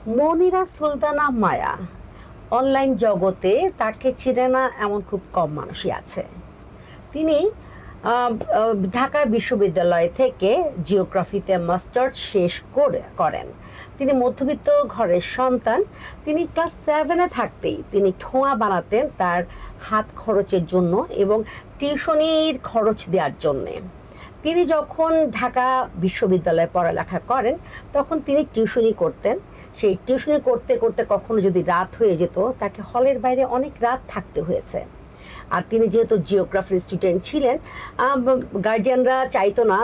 মনিরা সুলতানা মায়া online জগতে তাকে চিনে না এমন খুব কম মানুষই আছে। তিনি ঢাকা বিশ্ববিদ্যালয় থেকে জিওগ্রাফিতে মাস্টার্স শেষ করেন। তিনি মধ্যবিত্ত ঘরের সন্তান। তিনি ক্লাস 7-এ থাকতেই তিনি ঠোঁয়া বানাতেন তার হাত খরচের জন্য এবং টিউশনির খরচ দেওয়ার জন্যে। তিনি যখন ঢাকা বিশ্ববিদ্যালয়ে পড়ালেখা করেন তখন তিনি টিউশনি করতেন। সেই টিউশনি করতে করতে কখনো যদি রাত হয়ে যেত তাকে হলের বাইরে অনেক রাত থাকতে হয়েছে। আর তিনি যেহেতু জিওগ্রাফির স্টুডেন্ট ছিলেন, গার্জিয়ানরা চাইতো না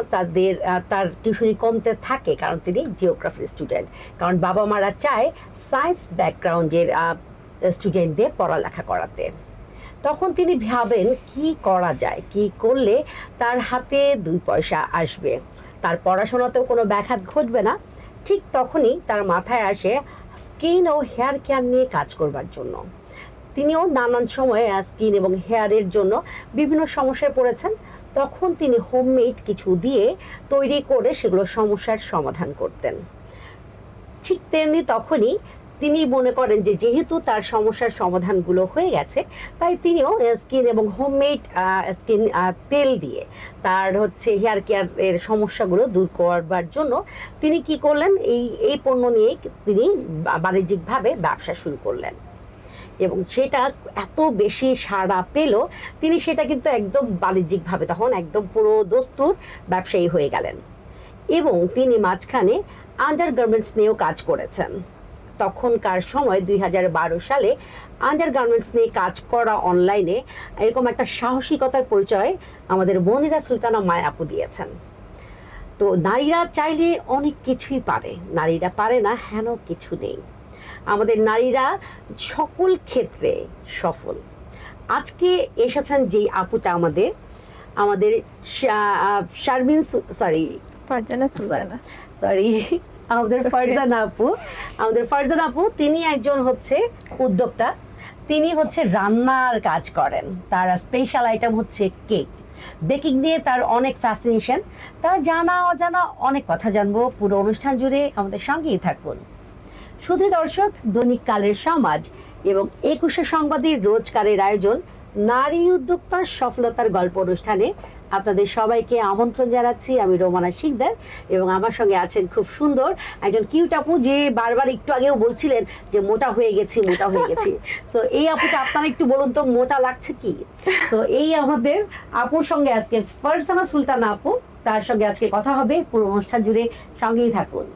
তার টিউশনি কমতে থাকে, কারণ তিনি জিওগ্রাফির স্টুডেন্ট। কারণ বাবা মারা চায় সায়েন্স ব্যাকগ্রাউন্ডের স্টুডেন্টদের পড়ালেখা করাতে। তখন তিনি ভাবেন কি করা যায়, কি করলে তার হাতে 2 পয়সা আসবে, তার পড়াশোনাতেও কোনো ব্যাঘাত ঘটবে না। ঠিক তখনই তার মাথায় আসে স্কিন ও হেয়ার কেয়ার নিয়ে কাজ করবার জন্য। তিনিও নানান সময়ে স্কিন এবং হেয়ারের জন্য বিভিন্ন সমস্যায় পড়েছেন। তখন তিনি হোমমেড কিছু দিয়ে তৈরি করে সেগুলো সমস্যার সমাধান করতেন। ঠিক তেমনি তখনই তিনি মনে করেন যে যেহেতু তার সমস্যার সমাধানগুলো হয়ে গেছে, তাই তিনিও স্কিন এবং হোমমেড স্কিন তেল দিয়ে তার হেয়ার কেয়ারের সমস্যাগুলো দূর করবার জন্য তিনি কি করলেন, এই পণ্য নিয়ে তিনি বাণিজ্যিকভাবে ব্যবসা শুরু করলেন। এবং সেটা এত বেশি সাড়া পেল, তিনি সেটা কিন্তু একদম বাণিজ্যিকভাবে তখন একদম পুরো দস্তুর ব্যবসায়ী হয়ে গেলেন। এবং তিনি মাঝখানে আন্ডার গার্মেন্টস নিয়েও কাজ করেছেন। তখনকার সময় 2012 সালে আন্ডার গার্মেন্টস নিয়ে কাজ করা অনলাইনে এরকম একটা সাহসিকতার পরিচয় আমাদের মনিরা সুলতানা মায়া আপু দিয়েছেন। তো নারীরা চাইলে অনেক কিছুই পারে, নারীরা পারে না হেন কিছু নেই। আমাদের নারীরা সকল ক্ষেত্রে সফল। আজকে এসেছেন যে আপুটা আমাদের শারমিন ফারজানা সুলতানা আমাদের ফারজানা আপু তিনি একজন উদ্যোক্তা। তিনি রান্নার কাজ করেন। তার স্পেশাল আইটেম কেক, বেকিং নিয়ে তার অনেক ফ্যাসিনেশন। তার জানা অজানা অনেক কথা জানবো। পুরো অনুষ্ঠান জুড়ে আমাদের সঙ্গেই থাকুন। শুধু দর্শক, দৈনিক কালের সমাজ এবং 21শে সংবাদের রোজকারের আয়োজন নারী উদ্যোক্তার সফলতার গল্প অনুষ্ঠানে আপনাদের সবাইকে আমন্ত্রণ জানাচ্ছি। আমি রোমানা শিকদার এবং আমার সঙ্গে আছেন খুব সুন্দর একজন কিউট আপু, যে বারবার একটু আগেও বলছিলেন যে মোটা হয়ে গেছি। সো এই আপুটা আপনারা একটু বলুন তো মোটা লাগছে কি? সো এই আমাদের আপুর সঙ্গে আজকে ফারজানা সুলতানা আপু, তার সঙ্গে আজকে কথা হবে। পুরো অনুষ্ঠান জুড়ে সঙ্গেই থাকুন।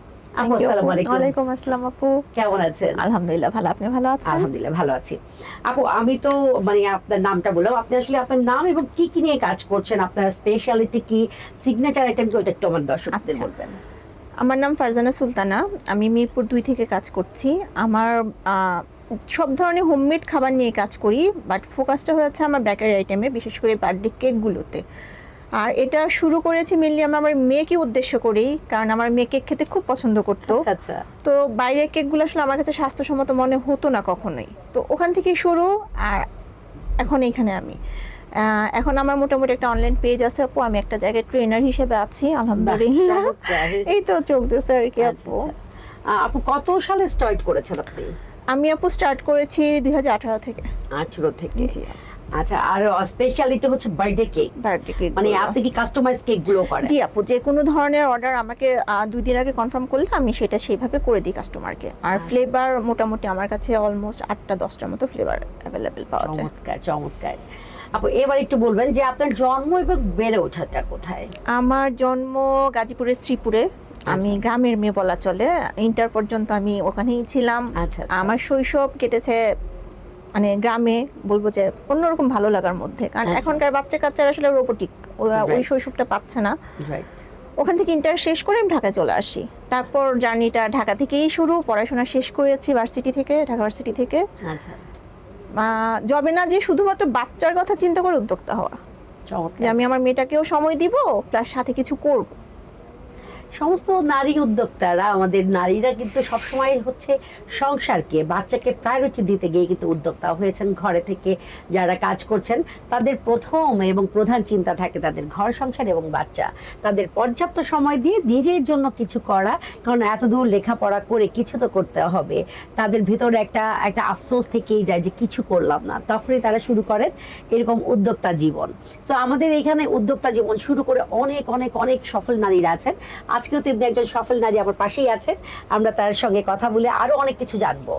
আপু আসসালামু আলাইকুম। ওয়ালাইকুম আসসালাম আপু, কেমন আছেন? আলহামদুলিল্লাহ ভালো, আপনি ভালো আছেন? আলহামদুলিল্লাহ ভালো আছি। আপু আমি তো আপনার নামটা বললাম, আপনি আসলে আপনার নাম এবং কি কি নিয়ে কাজ করছেন, আপনার স্পেশালিটি কি, সিগনেচার আইটেম কি, ওটা একটু আমার দর্শকদের বলবেন। আমার নাম ফারজানা সুলতানা, আমি মিরপুর 2 থেকে কাজ করছি। আমার সব ধরনের হোমমেড খাবার নিয়ে কাজ করি, বাট ফোকাসটা হয়েছে আমার বেকারি আইটেমে, বিশেষ করে বার্থডে কেকগুলোতে। আর এটা শুরু করেছি মেনলি আমার মেয়েকে উদ্দেশ্য করেই, কারণ আমার মেয়ে কেক খেতে খুব পছন্দ করতো। আচ্ছা। তো বাইরের কেকগুলো আসলে আমার কাছে স্বাস্থ্যসম্মত মনে হতো না কখনোই, তো ওখান থেকেই শুরু। আর এখন এইখানে আমি এখন আমার মোটামুটি একটা অনলাইন পেজ আছে আপু, আমি একটা জায়গায় ট্রেনার হিসেবে আছি আলহামদুলিল্লাহ। এই তো চলতেছে আর কি আপু। আপু কত সালে স্টার্ট করেছেন আপনি? আমি আপু স্টার্ট করেছি 2018 থেকে। 18 থেকে। জি। আচ্ছা, আর স্পেশালিটি বার্থডে কেক, মানে আপনি কি কাস্টমাইজ কেক গুলো করেন? জি আপু, যে কোনো ধরনের অর্ডার আমাকে 2 দিন আগে কনফার্ম করলে আমি সেটা সেইভাবে করে দিই কাস্টমারকে। আর ফ্লেভার মোটামুটি আমার কাছে অলমোস্ট 8-10টার মতো ফ্লেভার অ্যাভেলেবেল পাওয়া যায়। চমৎকার। আপু এবার একটু বলবেন যে আপনার জন্ম এবং বেড়ে ওঠাটা কোথায়? আমার জন্ম গাজীপুরের শ্রীপুরে। আমি গ্রামের মেয়ে বলা চলে, ইন্টার পর্যন্ত আমি ওখানেই ছিলাম। আচ্ছা। আমার শৈশব কেটেছে মানে গ্রামে, বলবো যে অন্যরকম ভালো লাগার মধ্যে, কারণ এখনকার বাচ্চা কাচ্চারা আসলে রোবোটিক, ওরা ওই শৈশবটা পাচ্ছে না। ওখান থেকে ইন্টার শেষ করে আমি ঢাকায় চলে আসি। তারপর জার্নিটা ঢাকা থেকেই শুরু, পড়াশোনা শেষ করেছি ঢাকা ভার্সিটি থেকে। আচ্ছা। জবে না যে শুধুমাত্র বাচ্চার কথা চিন্তা করে উদ্যোক্তা হওয়া, যে আমি আমার মেয়েটাকেও সময় দিব প্লাস সাথে কিছু করব। সমস্ত নারী উদ্যোক্তারা, আমাদের নারীরা কিন্তু সবসময় হচ্ছে সংসারকে, বাচ্চাকে প্রায়োরিটি দিতে গিয়ে কিন্তু উদ্যোক্তা হয়েছেন। ঘরে থেকে যারা কাজ করছেন তাদের প্রথম এবং প্রধান চিন্তা থাকে তাদের ঘর সংসার এবং বাচ্চা। তাদের পর্যাপ্ত সময় দিয়ে নিজের জন্য কিছু করা, কারণ এত দূর লেখাপড়া করে কিছু তো করতে হবে। তাদের ভিতরে একটা একটা আফসোস থেকেই যায় যে কিছু করলাম না, তখনই তারা শুরু করেন এরকম উদ্যোক্তা জীবন। সো আমাদের এখানে উদ্যোক্তা জীবন শুরু করে অনেক অনেক অনেক সফল নারীরা আছেন। আজকেও তেমনি একজন সফল নারী আমার পাশেই আছেন, আমরা তার সঙ্গে কথা বলে আরো অনেক কিছু জানবো।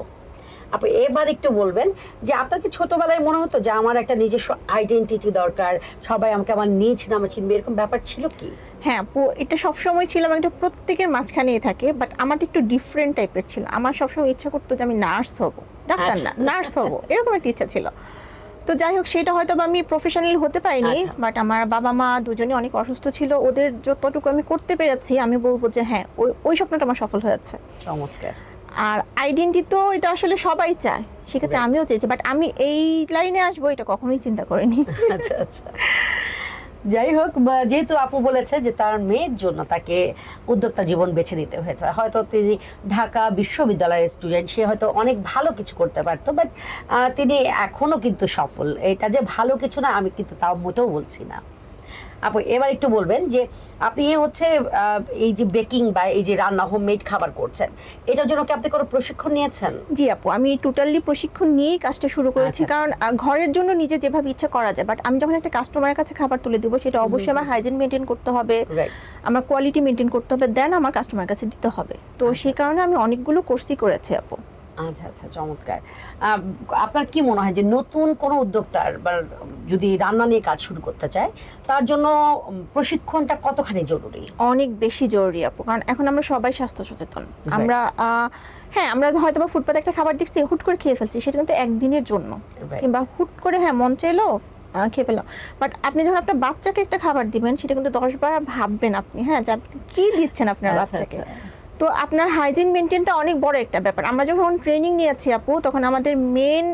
আপু এবার একটু বলবেন যে আপনার কি ছোটবেলায় মনে হতো যে আমার একটা নিজস্ব আইডেন্টিটি দরকার, সবাই আমাকে আমার নিজ নামে চিনবে, এরকম ব্যাপার ছিল কি? হ্যাঁ আপু, এটা সবসময় ছিল, একটা প্রত্যেকের মাঝখানেই থাকে, বাট আমারটা একটু ডিফারেন্ট টাইপের ছিল। আমার সবসময় ইচ্ছা করতো যে আমি নার্স হব, ডাক্তার না নার্স হব, এরকম একটা ইচ্ছা ছিল। তো যাই হোক, সেটা হয়তো আমি প্রফেশনাল হতে পারিনি, বাট আমার বাবা মা দুজনেই অনেক অসুস্থ ছিল, ওদের যতটুকু আমি করতে পেরেছি আমি বলবো যে হ্যাঁ ওই স্বপ্নটা আমার সফল হয়েছে। চমৎকার। আর আইডেন্টি তো এটা আসলে সবাই চায়, সেক্ষেত্রে আমিও চেয়েছি, বাট আমি এই লাইনে আসবো এটা কখনোই চিন্তা করিনি। আচ্ছা আচ্ছা, যাই হোক, যেহেতু আপু বলেছে যে তার মেয়ের জন্য তাকে উদ্যোক্তা জীবন বেছে নিতে হয়েছে, হয়তো তিনি ঢাকা বিশ্ববিদ্যালয়ের স্টুডেন্ট, সে হয়তো অনেক ভালো কিছু করতে পারতো, বাট তিনি এখনো কিন্তু সফল। এটা যে ভালো কিছু না আমি কিন্তু তাও মোটেও বলছি না। আপু এবার একটু বলবেন যে আপনি হচ্ছে এই যে বেকিং বা এই যে রান্না হোমমেড খাবার করছেন, এটার জন্য কি আপনি কোনো প্রশিক্ষণ নিয়েছেন? জি আপু, আমি টোটালি প্রশিক্ষণ নিয়েই কাজটা শুরু করেছি, কারণ ঘরের জন্য নিজে যেভাবে ইচ্ছা করা যায়, বাট আমি যখন একটা কাস্টমারের কাছে খাবার তুলে দিব সেটা অবশ্যই আমার হাইজিন মেনটেন করতে হবে, আমার কোয়ালিটি মেনটেন করতে হবে, দেন আমার কাস্টমারের কাছে দিতে হবে। তো সেই কারণে আমি অনেকগুলো কোর্সই করেছি আপু। আচ্ছা আচ্ছা, চমৎকার। আপনার কি মনে হয় যে নতুন কোনো উদ্যোক্তার বা যদি রান্না নিয়ে কাজ শুরু করতে চায় তার জন্য প্রশিক্ষণটা কতখানি জরুরি? অনেক বেশি জরুরি আপু, কারণ এখন আমরা সবাই স্বাস্থ্য সচেতন। আমরা হ্যাঁ, আমরা হয়তো বা ফুটপাতে একটা খাবার দেখছি, হুট করে খেয়ে ফেলছি, সেটা কিন্তু একদিনের জন্য, কিংবা হুট করে হ্যাঁ মন চাইলো খেয়ে ফেললাম। বাট আপনি যখন আপনার বাচ্চাকে একটা খাবার দিবেন, সেটা কিন্তু 10 বার ভাববেন আপনি, হ্যাঁ, যে আপনি কি দিচ্ছেন আপনার বাচ্চাকে। তো আপনার হাইজিন মেনটেনটা অনেক বড় একটা ব্যাপার। আমরা যখন ট্রেনিং নিয়েছি আপু, তখন আমাদের মেন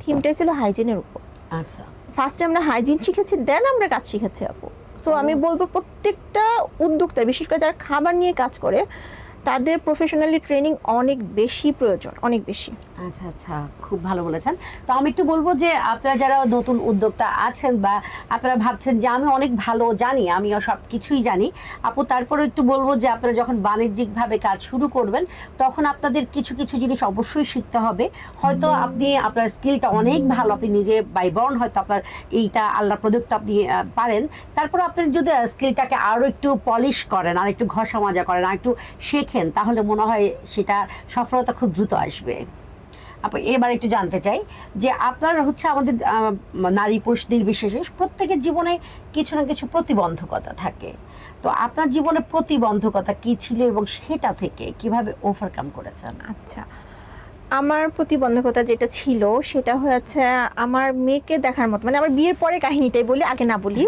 থিমটাই ছিল হাইজিনের উপর। আচ্ছা, ফার্স্টে আমরা হাইজিন শিখেছি, দেন আমরা কাজ শিখেছি আপু। সো আমি বলবো প্রত্যেকটা উদ্যোক্তা, বিশেষ করে যারা খাবার নিয়ে কাজ করে, তাদের প্রফেশনালি ট্রেনিং অনেক বেশি প্রয়োজন, অনেক বেশি। আচ্ছা আচ্ছা, খুব ভালো বলেছেন। তো আমি একটু বলবো যে আপনারা যারা নতুন উদ্যোক্তা আছেন বা আপনারা ভাবছেন যে আমি অনেক ভালো জানি, আমি সব কিছুই জানি আপু, তারপরে একটু বলবো যে আপনারা যখন বাণিজ্যিকভাবে কাজ শুরু করবেন তখন আপনাদের কিছু কিছু জিনিস অবশ্যই শিখতে হবে। হয়তো আপনি আপনার স্কিলটা অনেক ভালো, আপনি নিজে বাই বর্ন হয়তো আপনার এইটা আল্লাহ প্রদত্ত আপনি পারেন, তারপর আপনি যদি স্কিলটাকে আরও একটু পলিশ করেন, আর একটু ঘষা মাজা করেন, আর একটু শেখেন, তাহলে মনে হয় সেটা সফলতা খুব দ্রুত আসবে। আপু এবার একটু জানতে চাই যে আপনার হচ্ছে আমাদের নারী পুরুষ নির্বিশেষে প্রত্যেকের জীবনে কিছু না কিছু প্রতিবন্ধকতা থাকে, তো আপনার জীবনে প্রতিবন্ধকতা কি ছিল এবং সেটা থেকে কিভাবে ওভারকাম করেছেন? আচ্ছা, আমার প্রতিবন্ধকতা যেটা ছিল সেটা হচ্ছে আমার মেয়েকে দেখার মতো, মানে আমার বিয়ের পরে কাহিনীটাই বলি, আগে না বলি।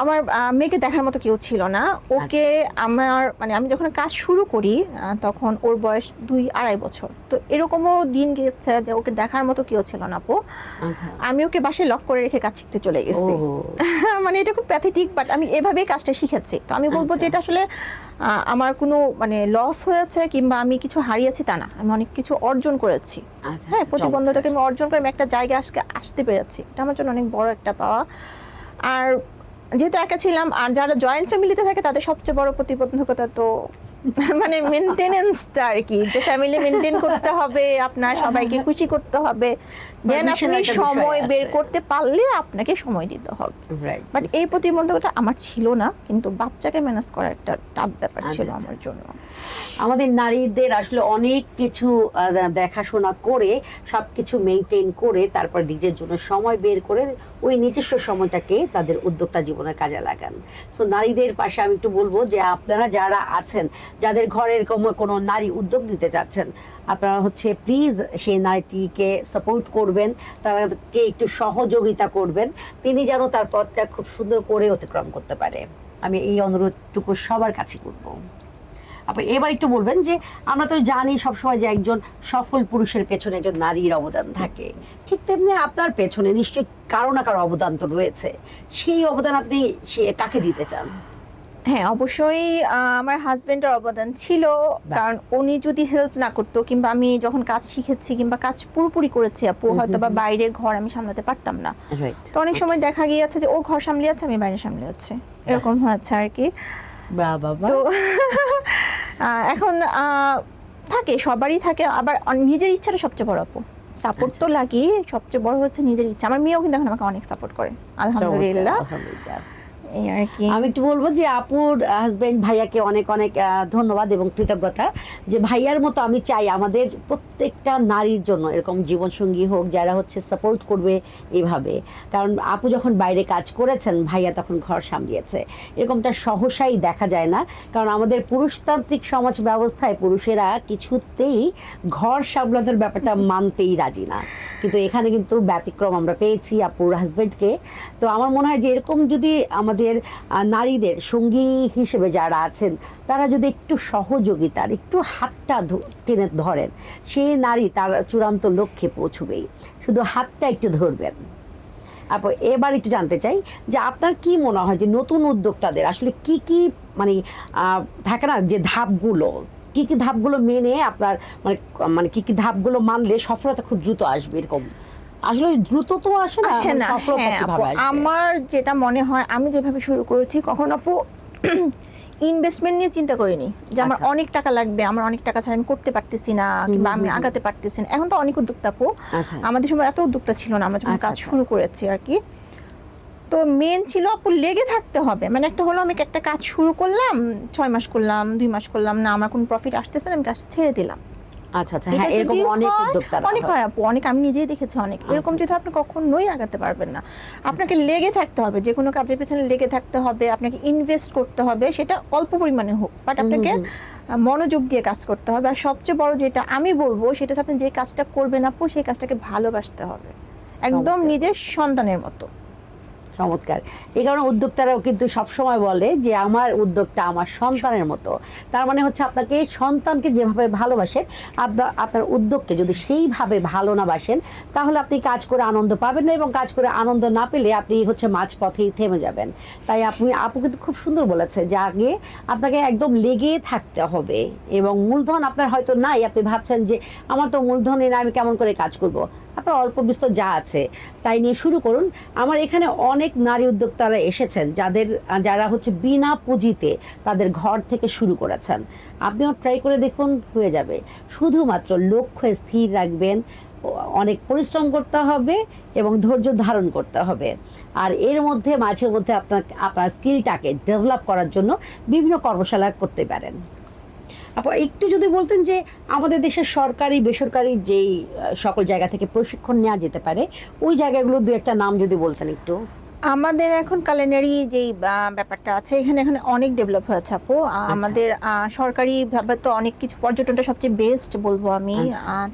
আমার মেয়েকে দেখার মতো কেউ ছিল না। ওকে আমার মানে আমি যখন কাজ শুরু করি তখন ওর বয়স 2-2.5 বছর। তো এরকমও দিন গেছে যে ওকে দেখার মতো কেউ ছিল না আপু। আমি ওকে বাসায় লক করে রেখে কাজ শিখতে চলে গেছি। মানে এটা খুব প্যাথেটিক, বাট আমি এভাবেই কাজটা শিখেছি। তো আমি বলবো যে এটা আসলে আমার কোনো মানে লস হয়েছে কিংবা আমি কিছু হারিয়েছি তা না, আমি অনেক কিছু অর্জন করেছি। হ্যাঁ, প্রতিবন্ধকতাকে আমি অর্জন করে আমি একটা জায়গায় আসতে পেরেছি, এটা আমার জন্য অনেক বড় একটা পাওয়া। আর যেহেতু একা ছিলাম, আর যারা জয়েন্ট ফ্যামিলিতে থাকে তাদের সবচেয়ে বড় প্রতিবন্ধকতা তো মানে মেনটেনেন্সটা আর কি, যে ফ্যামিলি মেনটেন করতে হবে, আপনার সবাইকে খুশি করতে হবে, দেন আপনি সময় বের করতে পারলে আপনাকে সময় দিতে হবে। বাট এই প্রতিবন্ধকতা আমার ছিল না, কিন্তু বাচ্চাকে ম্যানেজ করা একটা টাফ ব্যাপার ছিল আমার জন্য। আমাদের নারীদের আসলে অনেক কিছু দেখাশোনা করে সবকিছু মেনটেন করে তারপর নিজের জন্য সময় বের করে ওই নিজস্ব সময়টাকে তাদের উদ্যোক্তা জীবনে কাজে লাগান। সো নারীদের পাশে আমি একটু বলবো যে আপনারা যারা আছেন, যাদের ঘরে এরকম কোনো নারী উদ্যোগ দিতে চাচ্ছেন, আপনারা হচ্ছে প্লিজ সেই নারীটিকে সাপোর্ট করবেন, তাদেরকে একটু সহযোগিতা করবেন, তিনি যেন তার পথটা খুব সুন্দর করে অতিক্রম করতে পারে। আমি এই অনুরোধটুকু সবার কাছে করব। আপনি এবার একটু বলবেন যে আমরা তো জানি সবসময় যে একজন সফল পুরুষের পেছনে একজন নারীর অবদান থাকে, ঠিক তেমনি আপনার পেছনে নিশ্চয়ই কারো না কারো অবদান তো রয়েছে, সেই অবদান আপনি কাকে দিতে চান? হ্যাঁ, অবশ্যই আমার হাজবেন্ডের অবদান ছিল, কারণ উনি যদি হেল্প না করতো কিংবা আমি যখন কাজ শিখেছি কিংবা কাজ পুরোপুরি করেছি আপু, হয়তো বা বাইরে ঘর আমি সামলাতে পারতাম না। তো অনেক সময় দেখা গিয়েছে যে ও ঘর সামলিয়েছে, আমি বাইরে সামলিয়েছি, এরকম হয়েছে আর কি। তো এখন থাকে, সবারই থাকে, আবার নিজের ইচ্ছাটা সবচেয়ে বড় আপু। সাপোর্ট তো লাগেই, সবচেয়ে বড় হচ্ছে নিজের ইচ্ছা। আমার মেয়েও কিন্তু এখন আমাকে অনেক সাপোর্ট করে, আলহামদুলিল্লাহ। এই আর কি। আমি একটু বলবো যে আপুর হাজবেন্ড ভাইয়াকে অনেক অনেক ধন্যবাদ এবং কৃতজ্ঞতা, যে ভাইয়ার মতো আমি চাই আমাদের প্রত্যেকটা নারীর জন্য এরকম জীবনসঙ্গী হোক যারা হচ্ছে সাপোর্ট করবে এইভাবে। কারণ আপু যখন বাইরে কাজ করেছেন, ভাইয়া তখন ঘর সামলিয়েছে, এরকমটা সহসাই দেখা যায় না। কারণ আমাদের পুরুষতান্ত্রিক সমাজ ব্যবস্থায় পুরুষেরা কিছুতেই ঘর সামলানোর ব্যাপারটা মানতেই রাজি না, কিন্তু এখানে কিন্তু ব্যতিক্রম আমরা পেয়েছি আপুর হাজবেন্ডকে। তো আমার মনে হয় যে এরকম যদি আমাদের নারীদের সঙ্গী হিসেবে যারা আছেন, তারা যদি একটু সহযোগিতার একটু হাতটা টেনে ধরেন, সেই নারী তার চূড়ান্ত লক্ষ্যে পৌঁছবেই, শুধু হাতটা একটু ধরবেন। আপু এবার একটু জানতে চাই যে আপনার কি মনে হয় যে নতুন উদ্যোক্তাদের আসলে কি কি মানে থাকে না যে ধাপগুলো, কি কি ধাপগুলো মেনে আপনার মানে মানে কি কি ধাপগুলো মানলে সফলতা খুব দ্রুত আসবে? এরকম আসলে দ্রুত তো আসে না, আসে মানে না। সফলতা হ্যাঁ কিভাবে আপু, আসবে? আমার যেটা মনে হয়, আমি যেভাবে শুরু করেছি, কখন আপু ইনভেস্টমেন্ট নিয়ে চিন্তা করিনি যে আমার আচ্ছা। অনেক টাকা লাগবে, আমার অনেক টাকা ছাড়া আমি করতে পারতেছি না কিংবা আমি আগাতে পারতেছি না। এখন তো অনেক উদ্যোক্তা আপু, আচ্ছা আমাদের সময় এত উদ্যোক্তা ছিল না, আমরা যখন আচ্ছা, কাজ আচ্ছা। শুরু করেছি আর কি। তো মেন ছিল আপু লেগে থাকতে হবে। মানে একটা হলো আমি একটা কাজ শুরু করলাম, 6 মাস করলাম, 2 মাস করলাম না, আমার কোনো প্রফিট আসতেছে না, আমি কাজটা ছেড়ে দিলাম। আচ্ছা আচ্ছা, এটা হ্যাঁ এরকম যদি অনেক হয়, উদ্যোক্তারা অনেক হয়। হয় আপু, অনেক, আমি নিজেই দেখেছি অনেক। এরকম যদি আপনি কখনোই আগাতে পারবেন না। আপনাকে লেগে থাকতে হবে, যে কোনো কাজের পেছনে লেগে থাকতে হবে, আপনাকে ইনভেস্ট করতে হবে, সেটা অল্প পরিমাণে হোক, বাট আপনাকে মনোযোগ দিয়ে কাজ করতে হবে। আর সবচেয়ে বড় যেটা আমি বলবো, সেটা হচ্ছে আপনি যে কাজটা করবেন আপু, সেই কাজটাকে ভালোবাসতে হবে, একদম চমৎকার। নিজের সন্তানের মতো। চমৎকার। এই কারণে উদ্যোক্তারাও কিন্তু সবসময় বলে যে আমার উদ্যোগটা আমার সন্তানের মতো। তার মানে হচ্ছে আপনাকে সন্তানকে যেভাবে ভালোবাসেন, আপনার উদ্যোগকে যদি সেইভাবে ভালো না বাসেন, তাহলে আপনি কাজ করে আনন্দ পাবেন না, এবং কাজ করে আনন্দ না পেলে আপনি হচ্ছে মাঝপথেই থেমে যাবেন। তাই আপু কিন্তু খুব সুন্দর বলেছে যে আগে আপনাকে একদম লেগে থাকতে হবে, এবং মূলধন আপনার হয়তো নাই, আপনি ভাবছেন যে আমার তো মূলধনই না, আমি কেমন করে কাজ করব। আপনার অল্প বিস্তর যা আছে তাই নিয়ে শুরু করুন। আমার এখানে অনেক নারী উদ্যোক্তারা এসেছেন যারা হচ্ছে বিনা পুঁজিতে তাদের ঘর থেকে শুরু করেছেন। আপনিও ট্রাই করে দেখুন, হয়ে যাবে। শুধুমাত্র লক্ষ্য স্থির রাখবেন, অনেক পরিশ্রম করতে হবে এবং ধৈর্য ধারণ করতে হবে। আর এর মধ্যে মাঝে মধ্যে আপনার স্কিলটাকে ডেভেলপ করার জন্য বিভিন্ন কর্মশালা করতে পারেন। আপু একটু যদি বলতেন যে আমাদের দেশের সরকারি বেসরকারি যেই সকল জায়গা থেকে প্রশিক্ষণ নেওয়া যেতে পারে, ওই জায়গাগুলো দু একটা নাম যদি বলতেন একটু। আমাদের এখন কালিনারি যেই ব্যাপারটা আছে, এখানে অনেক ডেভেলপ হয়েছে আপু। আমাদের সরকারি ভাবে তো অনেক কিছু, পর্যটনটা সবচেয়ে বেস্ট বলবো আমি।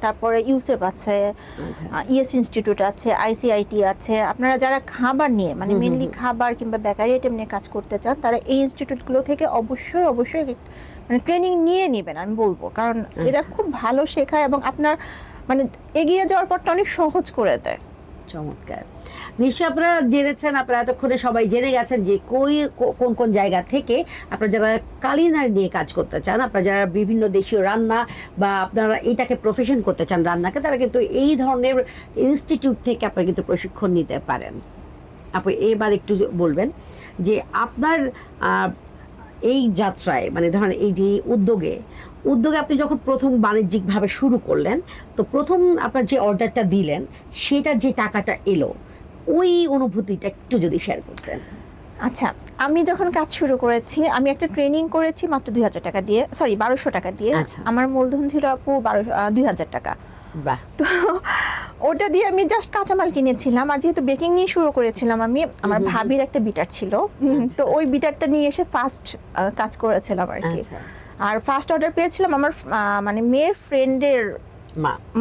তারপরে ইউসেফ আছে, ইএস ইনস্টিটিউট আছে, আইসিআইটি আছে। আপনারা যারা খাবার নিয়ে, মানে মেনলি খাবার কিংবা বেকারি আইটেম নিয়ে কাজ করতে চান, তারা এই ইনস্টিটিউটগুলো থেকে অবশ্যই অবশ্যই মানে ট্রেনিং নিয়ে নেবেন আমি বলবো, কারণ এরা খুব ভালো শেখায় এবং আপনার মানে এগিয়ে যাওয়ার পরটা অনেক সহজ করে দেয়। চমৎকার। নিশ্চয়ই আপনারা জেনেছেন, আপনারা এতক্ষণে সবাই জেনে গেছেন যে কোন কোন জায়গা থেকে আপনারা যারা কালিনারি নিয়ে কাজ করতে চান, আপনারা যারা বিভিন্ন দেশীয় রান্না বা আপনারা এটাকে প্রফেশন করতে চান রান্নাকে, তারা কিন্তু এই ধরনের ইনস্টিটিউট থেকে আপনারা কিন্তু প্রশিক্ষণ নিতে পারেন। আপনি এবার একটু বলবেন যে আপনার এই যাত্রায়, মানে ধরেন এই যে উদ্যোগে আপনি যখন প্রথম বাণিজ্যিকভাবে শুরু করলেন, তো প্রথম আপনার যে অর্ডারটা দিলেন, সেটার যে টাকাটা এলো, ওই অনুভূতিটা একটু যদি শেয়ার করতেন। আচ্ছা, আমি যখন কাজ শুরু করেছি, আমি একটা ট্রেনিং করেছি মাত্র 2000 টাকা দিয়ে, সরি 1200 টাকা দিয়ে। আমার মূলধন ছিল আপু 2000 টাকা। বাহ। তো ওটা দিয়ে আমি জাস্ট কাঁচামাল কিনেছিলাম। আর যেহেতু বেকিং নিয়ে শুরু করেছিলাম আমি, আমার ভাবির একটা বিটার ছিল, তো ওই বিটারটা নিয়ে এসে ফার্স্ট কাজ করেছিলাম আর কি। আর ফার্স্ট অর্ডার পেয়েছিলাম আমার মানে মেয়ের ফ্রেন্ডের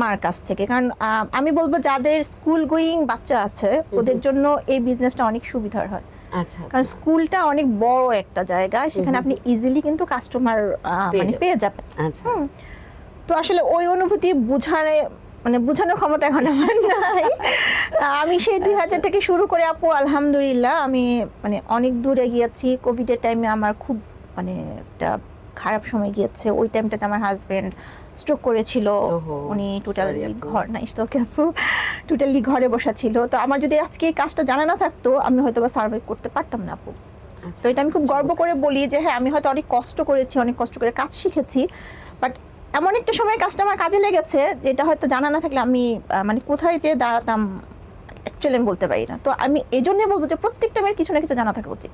মার কাছ থেকে। কারণ আমি বলবো যাদের স্কুল গোয়িং বাচ্চা আছে, ওদের জন্য এই বিজনেসটা অনেক সুবিধার হয়। কারণ স্কুলটা অনেক বড় একটা জায়গা, সেখানে আপনি ইজিলি কিন্তু কাস্টমার মানে পেয়ে যাবেন। তো আসলে ওই অনুভূতি বোঝানো মানে বোঝানোর ক্ষমতা এখন আমার নাই। আমি সেই 2000 থেকে শুরু করে আপু আলহামদুলিল্লাহ আমি মানে অনেক দূরে গিয়েছি। কোভিডের টাইমে আমার খুব মানে একটা খারাপ সময় গিয়েছে। ওই টাইমটাতে আমার হাজবেন্ড স্ট্রোক করেছিল। ওহো, উনি টোটালি sorry আপু। ঘর না ইসকে আপু টোটালি ঘরে বসা ছিল। তো আমার যদি আজকে এই কাজটা জানা না থাকতো আমি হয়তো বা সার্ভাইভ করতে পারতাম না আপু। আচ্ছা, তো এটা আমি খুব গর্ব করে বলি যে হ্যাঁ আমি হয়তো অনেক কষ্ট করেছি, অনেক কষ্ট করে কাজ শিখেছি, বাট এমন একটা সময় কাজটা আমার কাজে লেগেছে যেটা হয়তো জানা না থাকলে আমি মানে কোথায় যে দাঁড়াতাম অ্যাকচুয়ালি আমি বলতে পারি না। তো আমি এই জন্যই বলবো যে প্রত্যেকটা মেয়ের কিছু না কিছু জানা থাকা উচিত।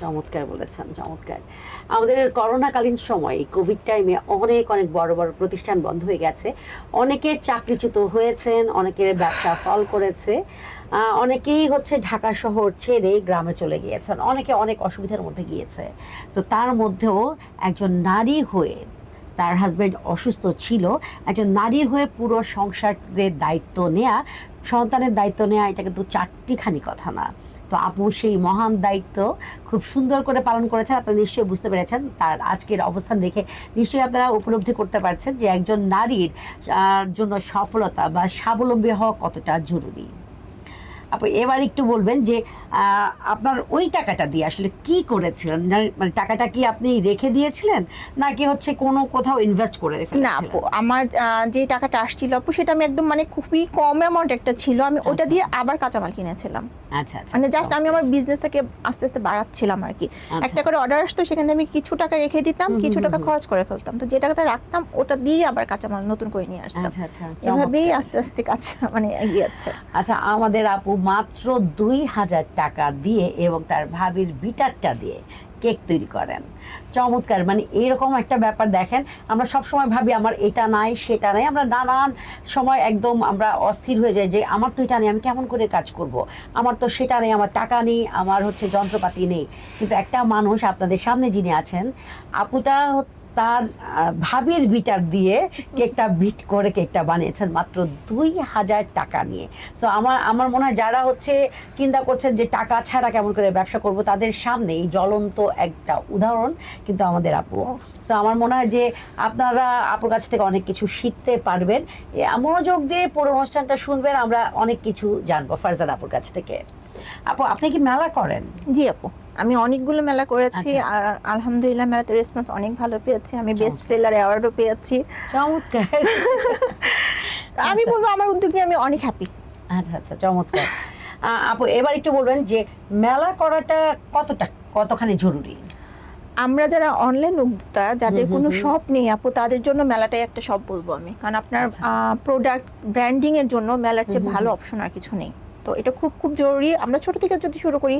চমৎকার বলেছেন, চমৎকার। আমাদের করোনাকালীন সময় কোভিড টাইমে অনেক অনেক বড় বড় প্রতিষ্ঠান বন্ধ হয়ে গেছে, অনেকে চাকরিচ্যুত হয়েছেন, অনেকের ব্যবসা ফল করেছে, অনেকেই হচ্ছে ঢাকা শহর ছেড়ে গ্রামে চলে গিয়েছেন, অনেকে অনেক অসুবিধার মধ্যে গিয়েছে। তো তার মধ্যেও একজন নারী হয়ে, তার হাজবেন্ড অসুস্থ ছিল, একজন নারী হয়ে পুরো সংসারের দায়িত্ব নেয়া, সন্তানের দায়িত্ব নেয়া, এটা কিন্তু চারটিখানি কথা না। তো আপু সেই মহান দায়িত্ব খুব সুন্দর করে পালন করেছেন। আপনারা নিশ্চয়ই বুঝতে পেরেছেন, তার আজকের অবস্থান দেখে নিশ্চয়ই আপনারা উপলব্ধি করতে পারছেন যে একজন নারীর জন্য সফলতা বা স্বাবলম্বী হওয়া কতটা জরুরি। আপু এবার একটু বলবেন যে আপনার ওই টাকাটা দিয়ে আসলে কি করেছিলেন, মানে টাকাটা কি আপনি রেখে দিয়েছিলেন নাকি হচ্ছে কোনো কোথাও ইনভেস্ট করে না ফেলেছিলেন? আপু আমার যে টাকাটা আসছিল আপু সেটা আমি একদম মানে খুবই কম অ্যামাউন্ট একটা ছিল, আমি ওটা আচ্ছা। দিয়ে আবার কাঁচামাল কিনেছিলাম। আচ্ছা আচ্ছা, মানে জাস্ট আমি আমার বিজনেসটাকে আস্তে আস্তে বাড়াচ্ছিলাম আর কি। আচ্ছা। একটা করে অর্ডার আসতো, সেখান থেকে আমি কিছু টাকা রেখে দিতাম, হুম, কিছু হুম, টাকা হুম। খরচ করে ফেলতাম, তো যে টাকাটা রাখতাম ওটা দিয়ে আবার কাঁচামাল নতুন করে নিয়ে আসতাম। আচ্ছা আচ্ছা, এভাবেই চমৎকার। আস্তে আস্তে কাজ মানে এগিয়েছে। আচ্ছা, আমাদের আপু মাত্র 2000 টাকা দিয়ে এবং তার ভাবির বিটারটা দিয়ে কেক তৈরি করেন। চমৎকার, মানে এরকম একটা ব্যাপার দেখেন, আমরা সব সময় ভাবি আমার এটা নাই সেটা নাই, আমরা নানান সময় একদম আমরা অস্থির হয়ে যাই যে আমার তো এটা নেই, আমি কেমন করে কাজ করব, আমার তো সেটা নেই, আমার টাকা নেই, আমার হচ্ছে যন্ত্রপাতি নেই। কিন্তু একটা মানুষ আপনাদের সামনে যিনি আছেন, আপুটা তার ভাবির বিটার দিয়ে কেকটা বিট করে কেকটা বানিয়েছেন মাত্র 2000 টাকা নিয়ে। সো আমার মনে হয় যারা হচ্ছে চিন্তা করছেন যে টাকা ছাড়া কেমন করে ব্যবসা করব, তাদের সামনে এই জ্বলন্ত একটা উদাহরণ কিন্তু আমাদের আপু। সো আমার মনে হয় যে আপনারা আপুর কাছ থেকে অনেক কিছু শিখতে পারবেন, মনোযোগ দিয়ে পুরো অনুষ্ঠানটা শুনবেন, আমরা অনেক কিছু জানবো ফারজানা আপুর কাছ থেকে। আপু আপনি কি মেলা করেন? জি আপু, আমি অনেকগুলো মেলা করেছি আচ্ছা। আর আলহামদুলিল্লাহ মেলাতে রেসপন্স অনেক ভালো পেয়েছি, আমি বেস্ট চমৎকার। সেলার অ্যাওয়ার্ডও পেয়েছি। চমৎকার। আমি বলবো আমার উদ্যোগ নিয়ে আমি অনেক হ্যাপি। আচ্ছা আচ্ছা, চমৎকার। আপু এবার একটু বলবেন যে মেলা করাটা কতখানি জরুরি? আমরা যারা অনলাইন উদ্যোক্তা, যাদের হুম, কোনো হুম। শপ নেই আপু, তাদের জন্য মেলাটাই একটা শপ বলবো আমি, কারণ আপনার আচ্ছা। প্রোডাক্ট ব্র্যান্ডিং এর জন্য মেলার চেয়ে হুম, হুম, ভালো হুম। অপশন আর কিছু নেই। তো এটা খুব খুব জরুরি। আমরা ছোট থেকে যদি শুরু করি,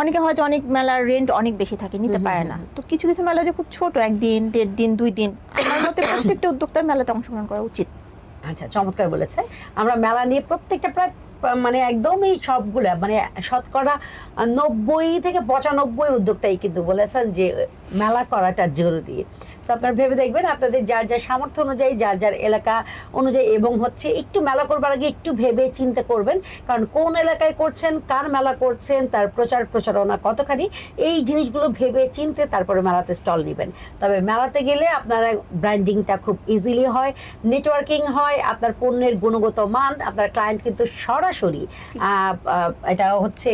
অনেকে হয়তো অনেক মেলার রেন্ট অনেক বেশি থাকে, নিতে হুম, পারে হুম, না। হুম। তো কিছু কিছু মেলা যে খুব ছোট, 1 দিন 1.5 দিন 2 দিন, আমার মতে প্রত্যেকটা উদ্যোক্তার মেলাতে অংশগ্রহণ করা উচিত। আচ্ছা, চমৎকার বলেছে। আমরা মেলা নিয়ে প্রত্যেকটা প্রায় মানে একদমই সবগুলা মানে শতকরা 90 থেকে 95 উদ্যোক্তাই কিন্তু বলেছেন যে মেলা করাটা জরুরি। তো আপনারা ভেবে দেখবেন আপনাদের যার যার সামর্থ্য অনুযায়ী, যার যার এলাকা অনুযায়ী, এবং হচ্ছে একটু মেলা করবার আগে একটু ভেবে চিন্তা করবেন, কারণ কোন এলাকায় করছেন, কার মেলা করছেন, তার প্রচার প্রচারণা কতখানি, এই জিনিসগুলো ভেবে চিনতে তারপরে মেলাতে স্টল নেবেন। তবে মেলাতে গেলে আপনার ব্র্যান্ডিংটা খুব ইজিলি হয়, নেটওয়ার্কিং হয়, আপনার পণ্যের গুণগত মান আপনার ক্লায়েন্ট কিন্তু সরাসরি এটা হচ্ছে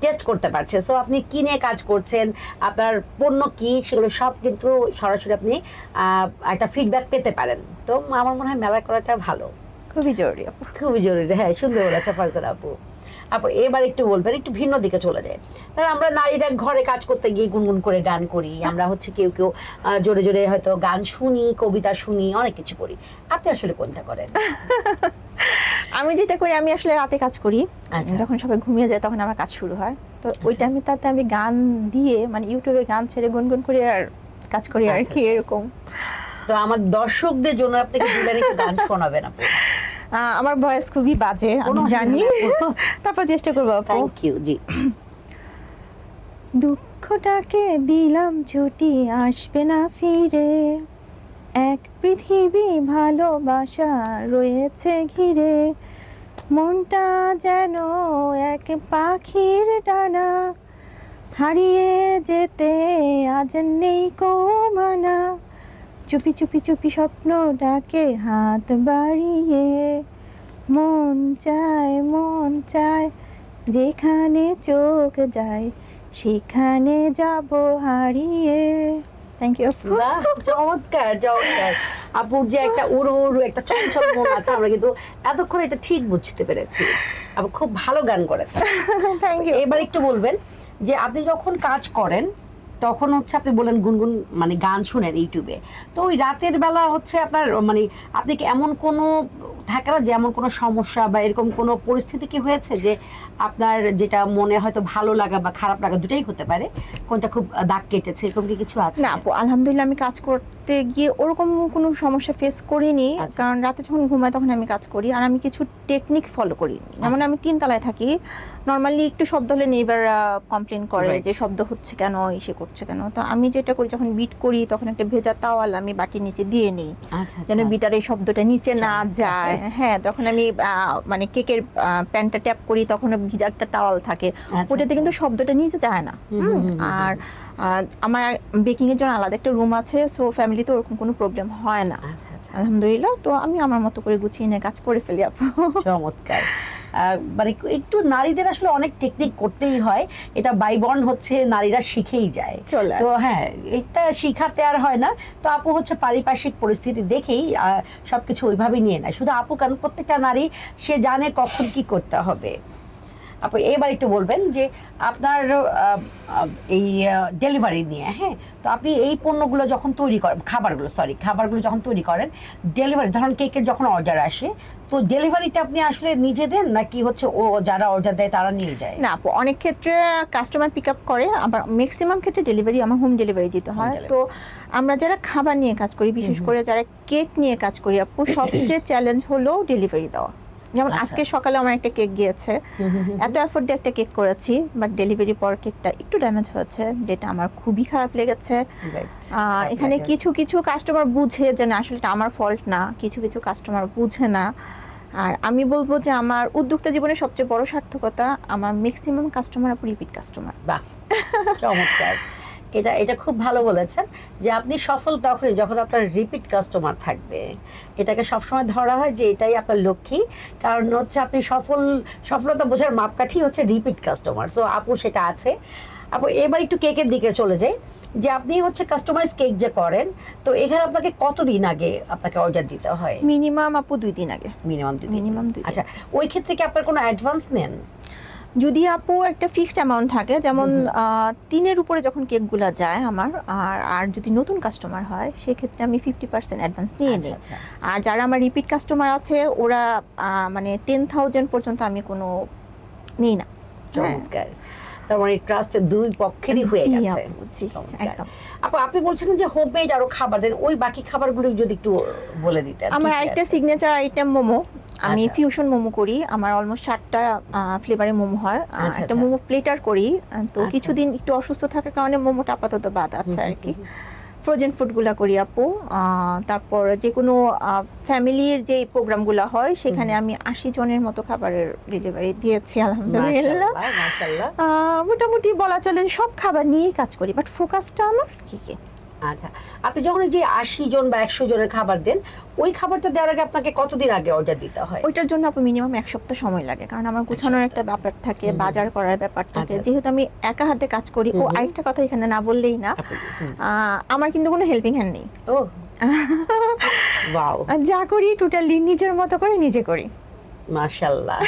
টেস্ট করতে পারছে। সো আপনি কি নিয়ে কাজ করছেন, আপনার পণ্য কি, সেগুলো সব কিন্তু সরাসরি আপনি একটা ফিডব্যাক পেতে পারেন। তো আমার মনে হয় মেলা করাটা ভালো, খুবই জরুরি আপু। খুবই জরুরি। হ্যাঁ, সুন্দর বলেছে ফারজানা আপু। আপু এবার একটু বলবেন, একটু ভিন্ন দিকে চলে যায়। তাহলে আমরা নারীরা ঘরে কাজ করতে গিয়ে গুনগুন করে গান করি, আমরা হচ্ছে কেউ কেউ জোরে জোরে হয়তো গান শুনি, কবিতা শুনি, অনেক কিছু করি। আপনি আসলে কোনটা করেন? আমি যেটা করি, আমি আসলে রাতে কাজ করি। আচ্ছা। যখন সবাই ঘুমিয়ে যায় তখন আমার কাজ শুরু হয়। তো ওই আচ্ছা। টাইমে তাতে আমি গান দিয়ে মানে ইউটিউবে গান ছেড়ে গুনগুন করে আর কাজ করি আর আচ্ছা, কি, আচ্ছা। এরকম। তো আমার দর্শকদের জন্য আপনি কি দুলার একটু গান শোনাবেন আপু? আমার ভয়েস খুবই বাজে আমি জানি, তারপর চেষ্টা করবো আপু। Thank you. জি। দুঃখটাকে দিলাম ছুটি, আসবে না ফিরে, এক পৃথিবী ভালোবাসা রয়েছে ঘিরে, মনটা যেন এক পাখির ডানা, হারিয়ে যেতে আজ নেই কো মানা, চুপি চুপি চুপি স্বপ্নটাকে হাত বাড়িয়ে মন চায় যেখানে চোখ যায় সেখানে যাব হারিয়ে। Thank you. বাহ, চমৎকার চমৎকার। আপুর যে একটা উড়ু উড়ু একটা চঞ্চল মন আছে, আমরা কিন্তু এতক্ষণ এটা ঠিক বুঝতে পেরেছি। আপু খুব ভালো গান করেছেন। Thank you. এবার একটু বলবেন যে আপনি যখন কাজ করেন তখন হচ্ছে আপনি বলেন গুনগুন মানে গান শুনেন ইউটিউবে, তো ওই রাতের বেলা হচ্ছে আপনার মানে আপনি কি এমন কোনো থাকে না যে এমন কোনো সমস্যা বা এরকম কোনো পরিস্থিতি কি হয়েছে যে আপনার যেটা মনে হয়তো ভালো লাগা বা খারাপ লাগা দুটাই হতে পারে, কোনটা খুব দাগ কেটেছে, এরকম কি কিছু আছে? না আপু, আলহামদুলিল্লাহ আমি কাজ করতে গিয়ে ওরকম কোনো সমস্যা ফেস করিনি। আচ্ছা। কারণ রাতে যখন ঘুমাই তখন আমি কাজ করি, আর আমি কিছু টেকনিক ফলো করি। যেমন আমি 3 তলায় থাকি, নর্মালি একটু শব্দ হলে নেইবাররা কমপ্লেন করে Right. যে শব্দ হচ্ছে কেন, এসে করছে কেন। তো আমি যেটা করি, যখন বিট করি তখন একটা ভেজা তাওয়াল আমি বাটির নিচে দিয়ে নিই, আচ্ছা যেন আচ্ছা। বিটার এই শব্দটা নিচে না যায়। হ্যাঁ, তখন আমি মানে কেকের প্যানটা ট্যাপ করি, তখন ভিজা একটা টাওয়াল থাকে, আচ্ছা, ওটাতে আচ্ছা। কিন্তু শব্দটা নিচে যায় না। হুম, হুম, হুম, হুম, আর আমার বেকিং এর জন্য আলাদা একটা রুম আছে, সো ফ্যামিলিতে ওরকম কোনো প্রবলেম হয় না আচ্ছা আচ্ছা। আলহামদুলিল্লাহ। তো আমি আমার মতো করে গুছিয়ে নিয়ে কাজ করে ফেলি আপু। চমৎকার। মানে একটু নারীদের আসলে অনেক টেকনিক করতেই হয়, এটা বাইবর্ন হচ্ছে, নারীরা শিখেই যায়। চলে তো আসে। হ্যাঁ, এটা শিখাতে আর হয় না। তো আপু হচ্ছে পারিপার্শ্বিক পরিস্থিতি দেখেই সবকিছু ওইভাবেই নিয়ে নেয়। শুধু আপু কারণ প্রত্যেকটা নারী সে জানে কখন কি করতে হবে। আপু এবার একটু বলবেন যে আপনার এই ডেলিভারি নিয়ে, হ্যাঁ, তো আপনি এই পণ্যগুলো যখন তৈরি করেন, খাবারগুলো যখন তৈরি করেন, ডেলিভারি ধরুন কেকের যখন অর্ডার আসে, তো ডেলিভারিটা আপনি আসলে নিজে দেন নাকি হচ্ছে ও যারা অর্ডার দেয় তারা নিয়ে যায়? না আপু, অনেক ক্ষেত্রে কাস্টমার পিক আপ করে, আবার ম্যাক্সিমাম ক্ষেত্রে ডেলিভারি, আমার হোম ডেলিভারি দিতে হয়। delivery। তো আমরা যারা খাবার নিয়ে কাজ করি, বিশেষ করে যারা কেক নিয়ে কাজ করি আপু, সবচেয়ে চ্যালেঞ্জ হলো ডেলিভারি দেওয়া। যেমন আচ্ছা। আজকে সকালে আমার একটা কেক গিয়েছে, এত এফোর্ট দিয়ে একটা কেক করেছি, বাট ডেলিভারি পর কেকটা একটু ড্যামেজ হয়েছে, যেটা আমার খুবই খারাপ লেগেছে। এখানে কিছু কিছু কাস্টমার বুঝে যে না, আসলে এটা আমার ফল্ট না, কিছু কিছু কাস্টমার বুঝে না। আর আমি বলবো যে আমার উদ্যোক্তা জীবনের সবচেয়ে বড় সার্থকতা, আমার ম্যাক্সিমাম কাস্টমার আপু রিপিট কাস্টমার। বাহ, চমৎকার। এটা খুব ভালো বলেছেন যে আপনি সফল তখনই যখন আপনার রিপিট কাস্টমার থাকবে। এটাকে সবসময় ধরা হয় যে এটাই আপনার লক্ষ্মী, কারণ হচ্ছে আপনি সফলতা বোঝার মাপকাঠি হচ্ছে রিপিট কাস্টমার। সো আপু সেটা আছে। আপু এবার একটু কেকের দিকে চলে যাই, যে আপনি হচ্ছে কাস্টমাইজ কেক যে করেন, তো এখানে আপনাকে কতদিন আগে আপনাকে অর্ডার দিতে হয়? মিনিমাম আপু 2 দিন আগে। মিনিমাম 2 দিন। মিনিমাম 2 দিন। আচ্ছা, ওই ক্ষেত্রে কি আপনার কোনো অ্যাডভান্স নেন? যদি আপু একটা ফিক্সড অ্যামাউন্ট থাকে, যেমন 3-এর উপরে যখন কেকগুলো যায় আমার, আর যদি নতুন কাস্টমার হয় সেক্ষেত্রে আমি 50% অ্যাডভান্স নিয়ে আচ্ছা নিই। আচ্ছা। আর যারা আমার রিপিট কাস্টমার আছে ওরা মানে 10,000 পর্যন্ত আমি কোনো নিই না। হ্যাঁ। চমৎকার। তার মানে ট্রাস্ট দুই পক্ষেরই হয়ে জি গেছে। আপু, জি, চমৎকার। একদম। আপনি বলছিলেন যে হোমমেড আরো খাবার দেন, ওই বাকি খাবারগুলো যদি একটু বলে দিতেন। আমার কি কি আরেকটা আছে? সিগনেচার আইটেম মোমো, আমি আচ্ছা। ফিউশন মোমো করি। আমার অলমোস্ট 7টা ফ্লেভারে মোমো হয়। আচ্ছা, একটা আচ্ছা। মোমো প্লেটার করি। তো আচ্ছা। কিছুদিন একটু অসুস্থ থাকার কারণে মোমোটা আপাতত বাদ আছে আর কি। ফ্রোজেন ফুডগুলা করি আপু। তারপর যে কোনো ফ্যামিলির যে প্রোগ্রামগুলো হয় সেখানে আমি 80 জনের মতো খাবারের ডেলিভারি দিয়েছি আলহামদুলিল্লাহ। মাশাআল্লাহ, মাশাআল্লাহ। মোটামুটি বলা চলে সব খাবার নিয়েই কাজ করি, বাট ফোকাসটা আমার কেকে। আচ্ছা, আপনি যখন এই যে 80 জন বা 100 জনের খাবার দেন, ওই খাবারটা দেওয়ার আগে আপনাকে কতদিন আগে অর্ডার দিতে হয়? ওইটার জন্য আপু মিনিমাম 1 সপ্তাহ সময় লাগে, কারণ আমার গোছানোর একটা ব্যাপার থাকে, বাজার করার ব্যাপার থাকে। আচ্ছা। যেহেতু আমি একা হাতে কাজ করি, ও আরেকটা কথা এখানে না বললেই না, আমার কিন্তু কোনো হেল্পিং হ্যান্ড নেই। ও ওয়াও, যা করি টোটালি নিজের মতো করে নিজে করি। মাশাআল্লাহ।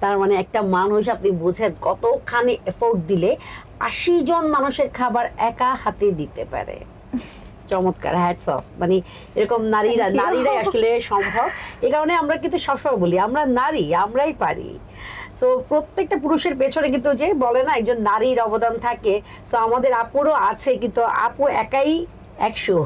তার মানে একটা মানুষ আপনি বুঝেন কতখানি এফোর্ট দিলে 80 জন মানুষের খাবার একা হাতে দিতে পারে। চমৎকার, হ্যাটস অফ। মানে এরকম নারীরাই আসলে সম্ভব। এই কারণে আমরা কিন্তু সবসময় বলি আমরা নারী, আমরাই পারি। সো প্রত্যেকটা পুরুষের পেছনে কিন্তু যে বলে না একজন নারীর অবদান থাকে, সো আমাদের আপুরও আছে, কিন্তু আপু একাই 100।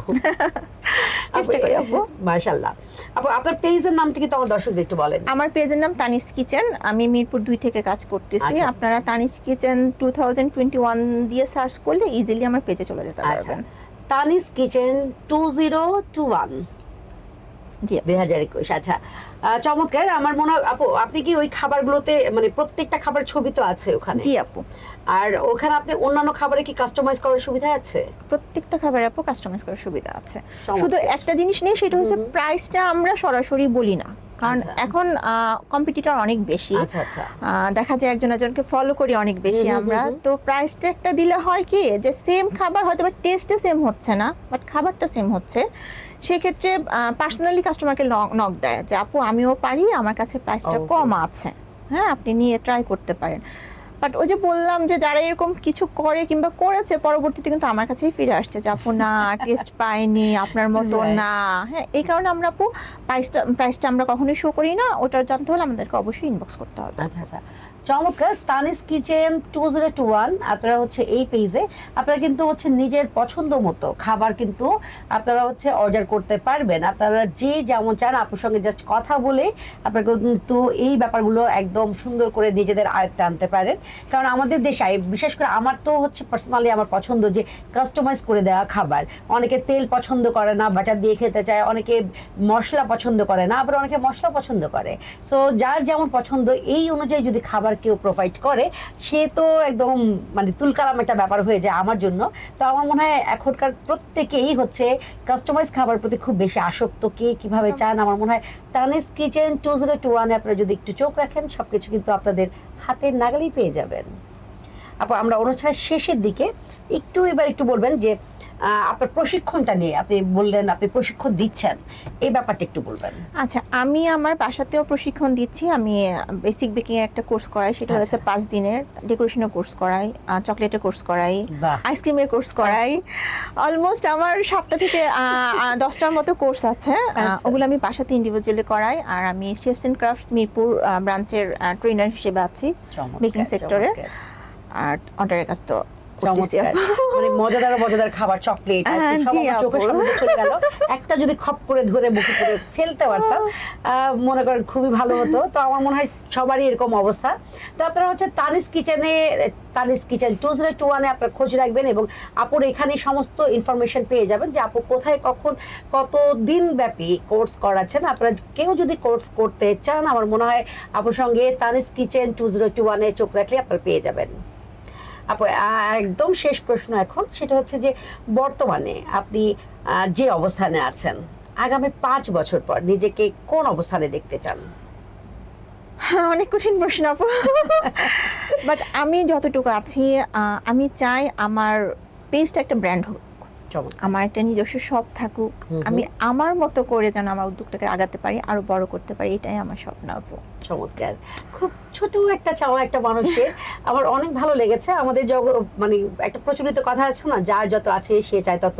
চেষ্টা করি আপু। মাশাআল্লাহ। আপু আপনার পেজের নামটা কি তোমার দর্শকদের একটু বলেন? আমার পেজের নাম তানিস কিচেন, আমি মিরপুর 2 থেকে কাজ করতেছি। আচ্ছা। আপনারা তানিস কিচেন 2021 দিয়ে সার্চ করলে ইজিলি আমার পেজে চলে যেতে আচ্ছা, পারবেন। তানিস কিচেন 2021, জি 2021। আচ্ছা, চমৎকার। আমার মনে হয় আপু আপনি কি ওই খাবারগুলোতে মানে প্রত্যেকটা খাবার ছবি তো আছে ওখানে? জি আপু, আর ওখানে আপনি অন্যান্য খাবারে কি কাস্টমাইজ করার সুবিধা আছে? প্রত্যেকটা খাবারে আপু কাস্টমাইজ করার সুবিধা আছে। চমৎকার। শুধু একটা জিনিস নেই, সেটা হচ্ছে প্রাইসটা আমরা সরাসরি বলি না। কারণ আচ্ছা। এখন কম্পিটিটর অনেক বেশি। আচ্ছা আচ্ছা। দেখা যায় একজন একজনকে ফলো করি অনেক বেশি আমরা, তো প্রাইস ট্যাগটা দিলে হয় কি যে সেম খাবার হয়তো বা টেস্টে সেম হচ্ছে না, বাট খাবারটা সেম হচ্ছে। সেক্ষেত্রে পার্সোনালি কাস্টমারকে নক দেয় যে আপু আমিও পারি, আমার কাছে প্রাইসটা Okay. কম আছে, হ্যাঁ আপনি নিয়ে ট্রাই করতে পারেন। বাট ওই যে বললাম যে যারা এরকম কিছু করে কিংবা করেছে পরবর্তীতে কিন্তু আমার কাছেই ফিরে আসছে যে আপু না টেস্ট পাইনি আপনার মতো Right. না, হ্যাঁ এই কারণে আমরা আপু প্রাইসটা আমরা কখনোই শো করি না, ওটা জানতে হলে আমাদেরকে অবশ্যই ইনবক্স করতে হবে। আচ্ছা আচ্ছা, চমৎকার। তানিস কিচেন 2021 আপনারা হচ্ছে এই পেজে আপনারা কিন্তু হচ্ছে নিজের পছন্দ মতো খাবার কিন্তু আপনারা হচ্ছে অর্ডার করতে পারবেন। আপনারা যে যেমন চান আপুর সঙ্গে জাস্ট কথা বলে আপনারা কিন্তু এই ব্যাপারগুলো একদম সুন্দর করে নিজেদের আয়ত্তে আনতে পারেন। কারণ আমাদের দেশে বিশেষ করে আমার তো হচ্ছে পার্সোনালি আমার পছন্দ যে কাস্টমাইজ করে দেওয়া খাবার। অনেকে তেল পছন্দ করে না, বাটার দিয়ে খেতে চায়, অনেকে মশলা পছন্দ করে না, আবার অনেকে মশলা পছন্দ করে। সো যার যেমন পছন্দ এই অনুযায়ী যদি খাবার কেউ প্রোভাইড করে সে তো একদম মানে তুলকালাম একটা ব্যাপার হয়ে যায় আমার জন্য। তো আমার মনে হয় এখনকার প্রত্যেকেই হচ্ছে কাস্টমাইজ খাবার প্রতি খুব বেশি আসক্ত, কে কিভাবে চান। আমার মনে হয় তানিস কিচেন 2021 আপনারা যদি একটু চোখ রাখেন সবকিছু কিন্তু আপনাদের হাতের নাগালেই পেয়ে যাবেন। আপু আমরা অনুষ্ঠানের শেষের দিকে এবার একটু বলবেন যে আপনার প্রশিক্ষণটা নিয়ে, আপনি বললেন আপনি প্রশিক্ষণ দিচ্ছেন, এই ব্যাপারটা একটু বলবেন। আচ্ছা, আমি আমার বাসাতেও প্রশিক্ষণ দিচ্ছি। আমি বেসিক বেকিং এর একটা কোর্স করাই, সেটা হচ্ছে 5 দিনের। ডেকোরেশনের কোর্স করাই, চকলেটের কোর্স করাই, বাহ। আইসক্রিমের কোর্স করাই। অলমোস্ট আমার 7টা থেকে 10টার মতো কোর্স আছে। ওগুলো আমি বাসাতে ইন্ডিভিজুয়ালি করাই। আর আমি শেফস এন্ড ক্রাফটস মিরপুর ব্রাঞ্চের ট্রেনার হিসেবে আছি বেকিং সেক্টরে। আর অর্ডারের কাজ তো করতেছি। মানে মজাদার খাবার, চকলেট, আইসক্রিম সব আমার চোখের সামনে চলে গেল। একটা যদি খপ করে ধরে মুখে করে ফেলতে পারতাম মনে করেন খুবই ভালো হতো। তো আমার মনে হয় সবারই এরকম অবস্থা। তো আপনারা হচ্ছে তানিস কিচেন 2021 আপনারা খোঁজ রাখবেন এবং আপুর এখানে সমস্ত ইনফরমেশন পেয়ে যাবেন যে আপু কোথায় কখন কত দিন ব্যাপী কোর্স করাচ্ছেন। আপনারা কেউ যদি কোর্স করতে চান আমার মনে হয় আপুর সঙ্গে তানিস কিচেন 2021 চোখ রাখলে আপনারা পেয়ে যাবেন। আপু একদম শেষ প্রশ্ন এখন, সেটা হচ্ছে যে বর্তমানে আপনি যে অবস্থানে আছেন আগামী 5 বছর পর নিজেকে কোন অবস্থানে দেখতে চান? অনেক কঠিন প্রশ্ন আপু। বাট আমি যতটুকু আছি আমি চাই আমার পেজটা একটা ব্র্যান্ড হোক, আমার একটা নিজস্ব শপ থাকুক, আমি আমার মতো করে যেন আমার উদ্যোগটাকে আগাতে পারি, আরো বড় করতে পারি, এটাই আমার স্বপ্ন আপু। চমৎকার, খুব ছোট একটা চাওয়া একটা মানুষের। আমার অনেক ভালো লেগেছে। আমাদের মানে একটা প্রচলিত কথা আছে না, যার যত আছে সে চায় তত।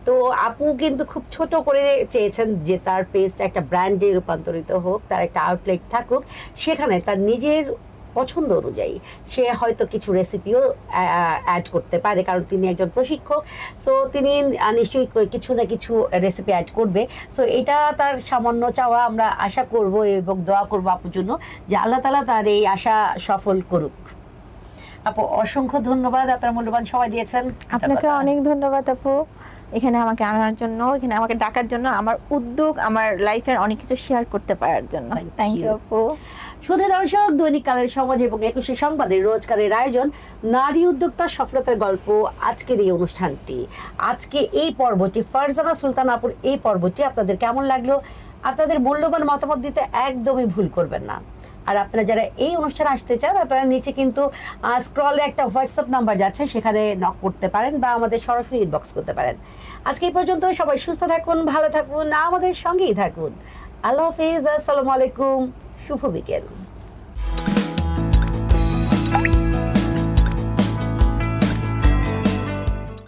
তো আপু কিন্তু খুব ছোট করে চেয়েছেন যে তার পেজটা একটা ব্র্যান্ডে রূপান্তরিত হোক, তার একটা আউটলেট থাকুক, সেখানে তার নিজের পছন্দ অনুযায়ী সে হয়তো কিছু রেসিপিও অ্যাড করতে পারে, কারণ তিনি একজন প্রশিক্ষক। সো তিনি নিশ্চয়ই কিছু না কিছু রেসিপি অ্যাড করবে। সো এটা তার সামান্য চাওয়া, আমরা আশা করব এবং দোয়া করবো আপুর জন্য যে আল্লাহ তাআলা তার এই আশা সফল করুক। আপু অসংখ্য ধন্যবাদ, আপনার মূল্যবান সময় দিয়েছেন। আপনাকে অনেক ধন্যবাদ আপু, এখানে আমাকে আনার জন্য, এখানে আমাকে ডাকার জন্য, আমার উদ্যোগ, আমার লাইফের অনেক কিছু শেয়ার করতে পারার জন্য। থ্যাংক ইউ আপু। শুধু দর্শক, দৈনিক কালের সমাজ এবং 21শে সংবাদের রোজকারের আয়োজন নারী উদ্যোক্তার সফলতার গল্প আজকের এই অনুষ্ঠানটি, আজকে এই পর্বটি, ফারজানা সুলতানা আপুর এই পর্বটি আপনাদের কেমন লাগলো? আপনাদের মূল্যবান মতামত দিতে একদমই ভুল করবেন না। আর আপনারা যারা এই অনুষ্ঠানে আসতে চান আপনারা নিচে কিন্তু স্ক্রলে একটা হোয়াটসঅ্যাপ নাম্বার যাচ্ছে, সেখানে নক করতে পারেন বা আমাদের সরাসরি ইনবক্স করতে পারেন। আজকে এই পর্যন্ত, সবাই সুস্থ থাকুন, ভালো থাকুন, আমাদের সঙ্গেই থাকুন। আল্লাহ হাফিজ, আসসালামু আলাইকুম, শুভ বিকেল।